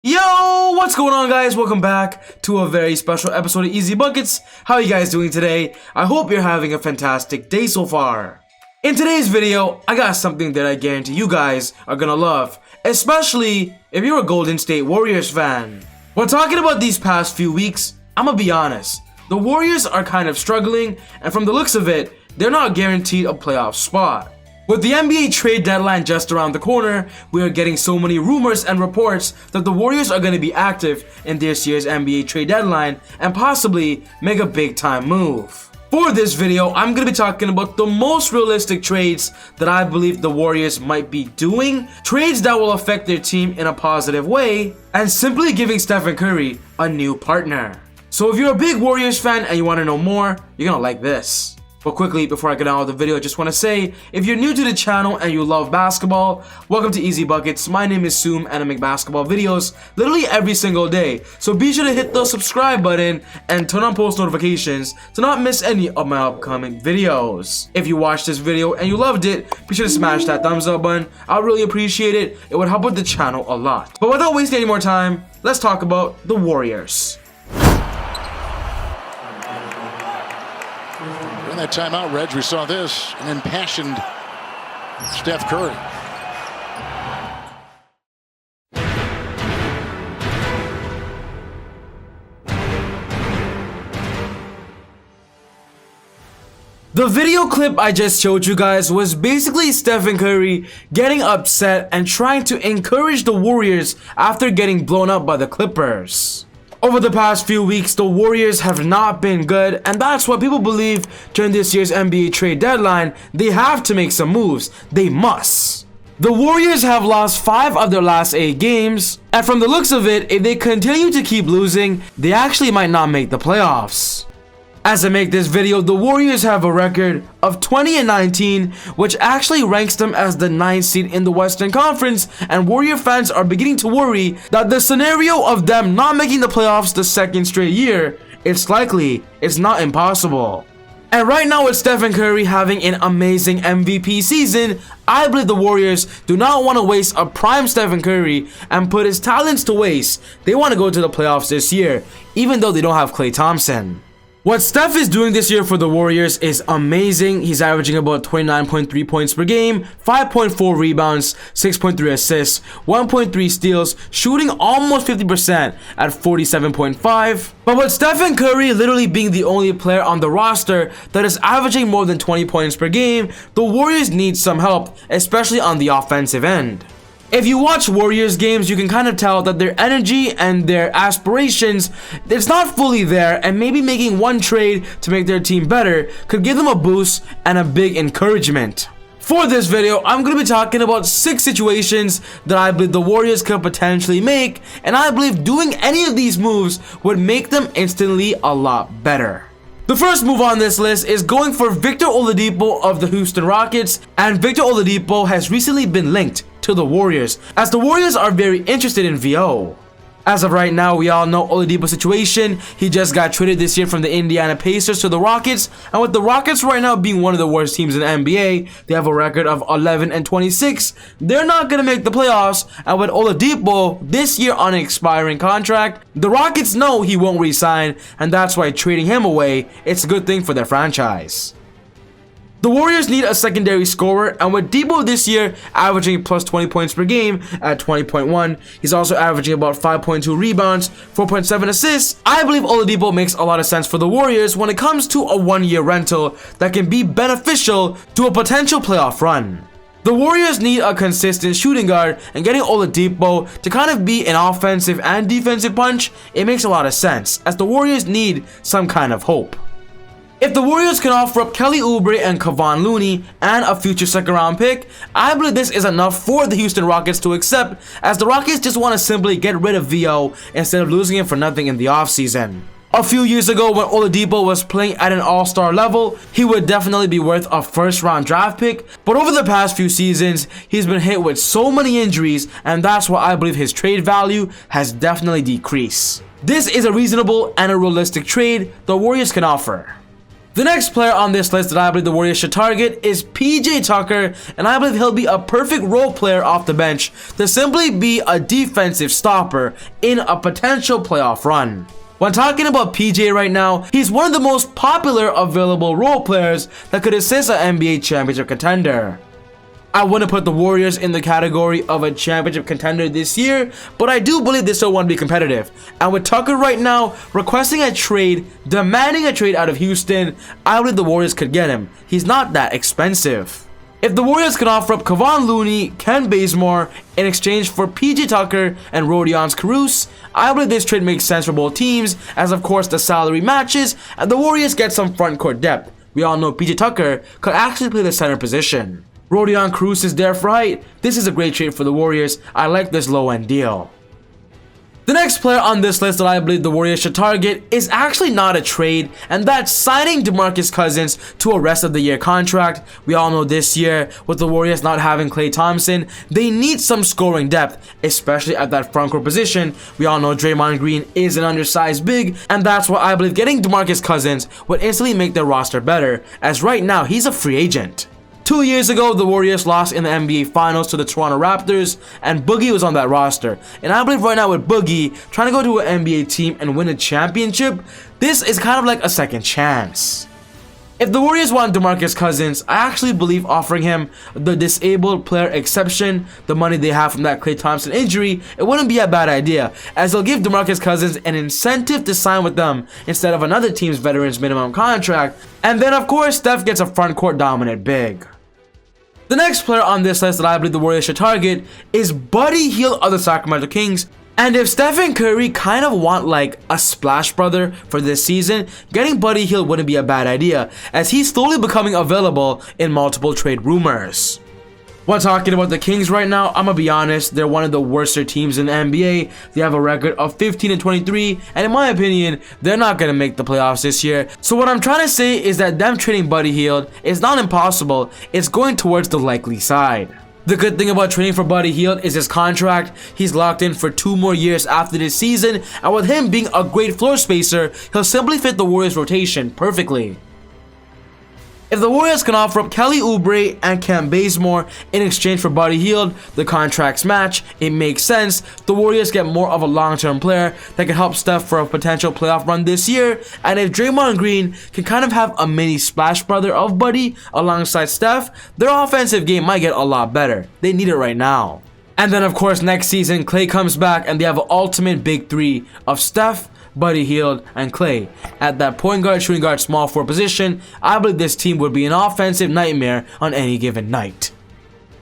Yo, what's going on, guys? Welcome back to a very special episode of Easy Buckets. How are you guys doing today? I hope you're having a fantastic day so far. In today's video, I got something that I guarantee you guys are gonna love, especially if you're a Golden State Warriors fan. When talking about these past few weeks, I'm gonna be honest, the Warriors are kind of struggling, and from the looks of it, they're not guaranteed a playoff spot. With the NBA trade deadline just around the corner, we are getting so many rumors and reports that the Warriors are going to be active in this year's NBA trade deadline and possibly make a big time move. For this video, I'm going to be talking about the most realistic trades that I believe the Warriors might be doing, trades that will affect their team in a positive way, and simply giving Stephen Curry a new partner. So if you're a big Warriors fan and you want to know more, you're going to like this. But quickly, before I get on with the video, I just want to say, if you're new to the channel and you love basketball, welcome to Easy Buckets. My name is Soom and I make basketball videos literally every single day. So be sure to hit the subscribe button and turn on post notifications to not miss any of my upcoming videos. If you watched this video and you loved it, be sure to smash that thumbs up button. I really appreciate it. It would help with the channel a lot. But without wasting any more time, let's talk about the Warriors. In that timeout, Reg, we saw this, an impassioned Steph Curry. The video clip I just showed you guys was basically Stephen Curry getting upset and trying to encourage the Warriors after getting blown up by the Clippers. Over the past few weeks, the Warriors have not been good, and that's why people believe during this year's NBA trade deadline, they have to make some moves. They must. The Warriors have lost 5 of their last 8 games, and from the looks of it, if they continue to keep losing, they actually might not make the playoffs. As I make this video, the Warriors have a record of 20-19, which actually ranks them as the 9th seed in the Western Conference, and Warrior fans are beginning to worry that the scenario of them not making the playoffs the second straight year, it's likely, it's not impossible. And right now with Stephen Curry having an amazing MVP season, I believe the Warriors do not want to waste a prime Stephen Curry and put his talents to waste. They want to go to the playoffs this year, even though they don't have Klay Thompson. What Steph is doing this year for the Warriors is amazing. He's averaging about 29.3 points per game, 5.4 rebounds, 6.3 assists, 1.3 steals, shooting almost 50% at 47.5. But with Stephen Curry literally being the only player on the roster that is averaging more than 20 points per game, the Warriors need some help, especially on the offensive end. If you watch Warriors games, you can kind of tell that their energy and their aspirations, it's not fully there, and maybe making one trade to make their team better could give them a boost and a big encouragement. For this video, I'm going to be talking about 6 situations that I believe the Warriors could potentially make, and I believe doing any of these moves would make them instantly a lot better. The first move on this list is going for Victor Oladipo of the Houston Rockets, and Victor Oladipo has recently been linked to the Warriors, as the Warriors are very interested in VO. As of right now, we all know Oladipo's situation. He just got traded this year from the Indiana Pacers to the Rockets, and with the Rockets right now being one of the worst teams in the NBA, they have a record of 11-26. They're not going to make the playoffs, and with Oladipo this year on an expiring contract, the Rockets know he won't re-sign, and that's why trading him away, it's a good thing for their franchise. The Warriors need a secondary scorer, and with Debo this year averaging plus 20 points per game at 20.1, he's also averaging about 5.2 rebounds, 4.7 assists. I believe Oladipo makes a lot of sense for the Warriors when it comes to a one-year rental that can be beneficial to a potential playoff run. The Warriors need a consistent shooting guard, and getting Oladipo to kind of be an offensive and defensive punch, it makes a lot of sense, as the Warriors need some kind of hope. If the Warriors can offer up Kelly Oubre and Kevon Looney and a future second-round pick, I believe this is enough for the Houston Rockets to accept, as the Rockets just want to simply get rid of VO instead of losing him for nothing in the offseason. A few years ago, when Oladipo was playing at an all-star level, he would definitely be worth a first-round draft pick, but over the past few seasons, he's been hit with so many injuries, and that's why I believe his trade value has definitely decreased. This is a reasonable and a realistic trade the Warriors can offer. The next player on this list that I believe the Warriors should target is PJ Tucker, and I believe he'll be a perfect role player off the bench to simply be a defensive stopper in a potential playoff run. When talking about PJ right now, he's one of the most popular available role players that could assist an NBA championship contender. I wouldn't put the Warriors in the category of a championship contender this year, but I do believe they still want to be competitive. And with Tucker right now requesting a trade, demanding a trade out of Houston, I believe the Warriors could get him. He's not that expensive. If the Warriors can offer up Kevon Looney, Ken Bazemore in exchange for PJ Tucker and Rodion Caruso, I believe this trade makes sense for both teams, as of course the salary matches and the Warriors get some front court depth. We all know PJ Tucker could actually play the center position. Rodion Caruso is there for height. This is a great trade for the Warriors. I like this low-end deal. The next player on this list that I believe the Warriors should target is actually not a trade, and that's signing DeMarcus Cousins to a rest of the year contract. We all know this year, with the Warriors not having Klay Thompson, they need some scoring depth, especially at that front court position. We all know Draymond Green is an undersized big, and that's why I believe getting DeMarcus Cousins would instantly make their roster better, as right now he's a free agent. 2 years ago, the Warriors lost in the NBA Finals to the Toronto Raptors, and Boogie was on that roster. And I believe right now with Boogie trying to go to an NBA team and win a championship, this is kind of like a second chance. If the Warriors want DeMarcus Cousins, I actually believe offering him the disabled player exception, the money they have from that Klay Thompson injury, it wouldn't be a bad idea, as they'll give DeMarcus Cousins an incentive to sign with them instead of another team's veterans minimum contract. And then of course, Steph gets a front court dominant big. The next player on this list that I believe the Warriors should target is Buddy Hield of the Sacramento Kings. And if Stephen Curry kind of want like a splash brother for this season, getting Buddy Hield wouldn't be a bad idea, as he's slowly becoming available in multiple trade rumors. When talking about the Kings right now, I'm gonna be honest, they're one of the worster teams in the NBA. They have a record of 15-23, and in my opinion, they're not gonna make the playoffs this year. So what I'm trying to say is that them trading Buddy Hield is not impossible, it's going towards the likely side. The good thing about trading for Buddy Hield is his contract. He's locked in for 2 more years after this season, and with him being a great floor spacer, he'll simply fit the Warriors rotation perfectly. If the Warriors can offer up Kelly Oubre and Ken Bazemore in exchange for Buddy Hield, the contracts match, it makes sense. The Warriors get more of a long-term player that can help Steph for a potential playoff run this year, and if Draymond Green can kind of have a mini splash brother of Buddy alongside Steph, their offensive game might get a lot better. They need it right now. And then of course next season, Klay comes back and they have an ultimate big three of Steph, Buddy Hield, and Klay. At that point guard, shooting guard, small forward position, I believe this team would be an offensive nightmare on any given night.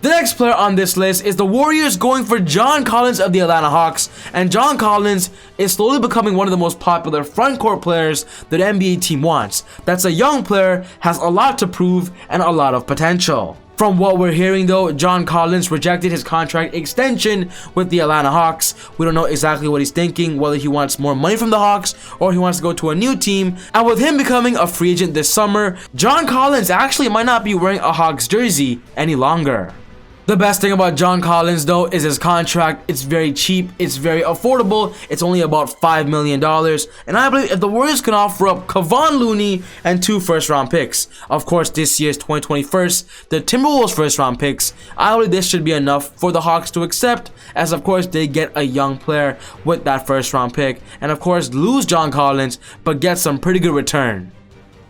The next player on this list is the Warriors going for John Collins of the Atlanta Hawks, and John Collins is slowly becoming one of the most popular front court players that an NBA team wants. That's a young player, has a lot to prove, and a lot of potential. From what we're hearing though, John Collins rejected his contract extension with the Atlanta Hawks. We don't know exactly what he's thinking, whether he wants more money from the Hawks or he wants to go to a new team. And with him becoming a free agent this summer, John Collins actually might not be wearing a Hawks jersey any longer. The best thing about John Collins though is his contract. It's very cheap, it's very affordable, it's only about $5 million, and I believe if the Warriors can offer up Kevon Looney and 2 first-round picks, of course this year's 2021st, the Timberwolves first-round picks, I believe this should be enough for the Hawks to accept, as of course they get a young player with that first-round pick, and of course lose John Collins, but get some pretty good return.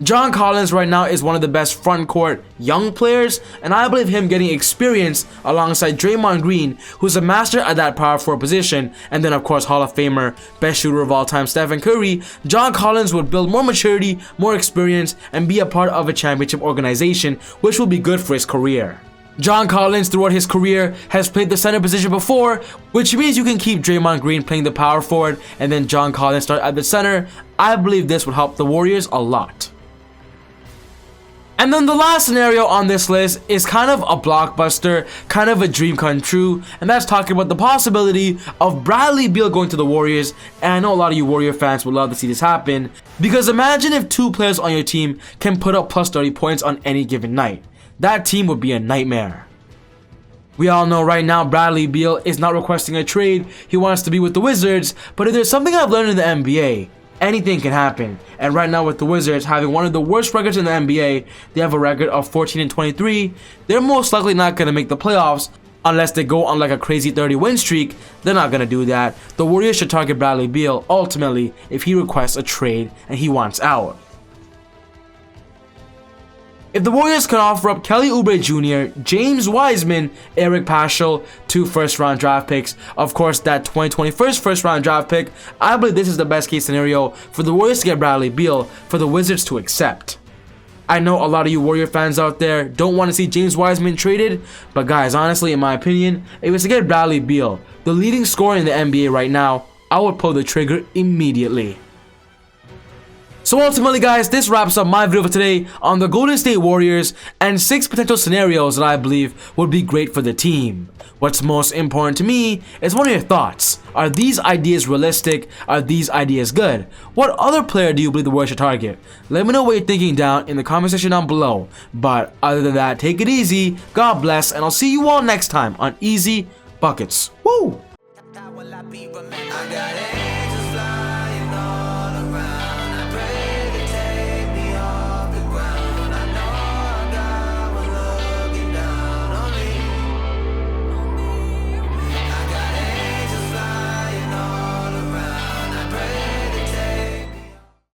John Collins right now is one of the best front court young players, and I believe him getting experience alongside Draymond Green, who's a master at that power forward position, and then of course Hall of Famer, best shooter of all time Stephen Curry, John Collins would build more maturity, more experience, and be a part of a championship organization, which will be good for his career. John Collins throughout his career has played the center position before, which means you can keep Draymond Green playing the power forward and then John Collins start at the center. I believe this would help the Warriors a lot. And then the last scenario on this list is kind of a blockbuster, kind of a dream come true, and that's talking about the possibility of Bradley Beal going to the Warriors. And I know a lot of you Warrior fans would love to see this happen, because imagine if 2 players on your team can put up plus 30 points on any given night. That team would be a nightmare. We all know right now Bradley Beal is not requesting a trade, he wants to be with the Wizards, but if there's something I've learned in the NBA, anything can happen. And right now with the Wizards having one of the worst records in the NBA, they have a record of 14-23. They're most likely not going to make the playoffs unless they go on like a crazy 30-win streak. They're not going to do that. The Warriors should target Bradley Beal ultimately if he requests a trade and he wants out. If the Warriors can offer up Kelly Oubre Jr., James Wiseman, Eric Paschall, 2 first-round draft picks, of course that 2021 first-round draft pick, I believe this is the best case scenario for the Warriors to get Bradley Beal, for the Wizards to accept. I know a lot of you Warrior fans out there don't want to see James Wiseman traded, but guys, honestly, in my opinion, if it was to get Bradley Beal, the leading scorer in the NBA right now, I would pull the trigger immediately. So ultimately guys, this wraps up my video for today on the Golden State Warriors and 6 potential scenarios that I believe would be great for the team. What's most important to me is what are your thoughts? Are these ideas realistic? Are these ideas good? What other player do you believe the Warriors should target? Let me know what you're thinking down in the comment section down below. But other than that, take it easy, God bless, and I'll see you all next time on Easy Buckets. Woo!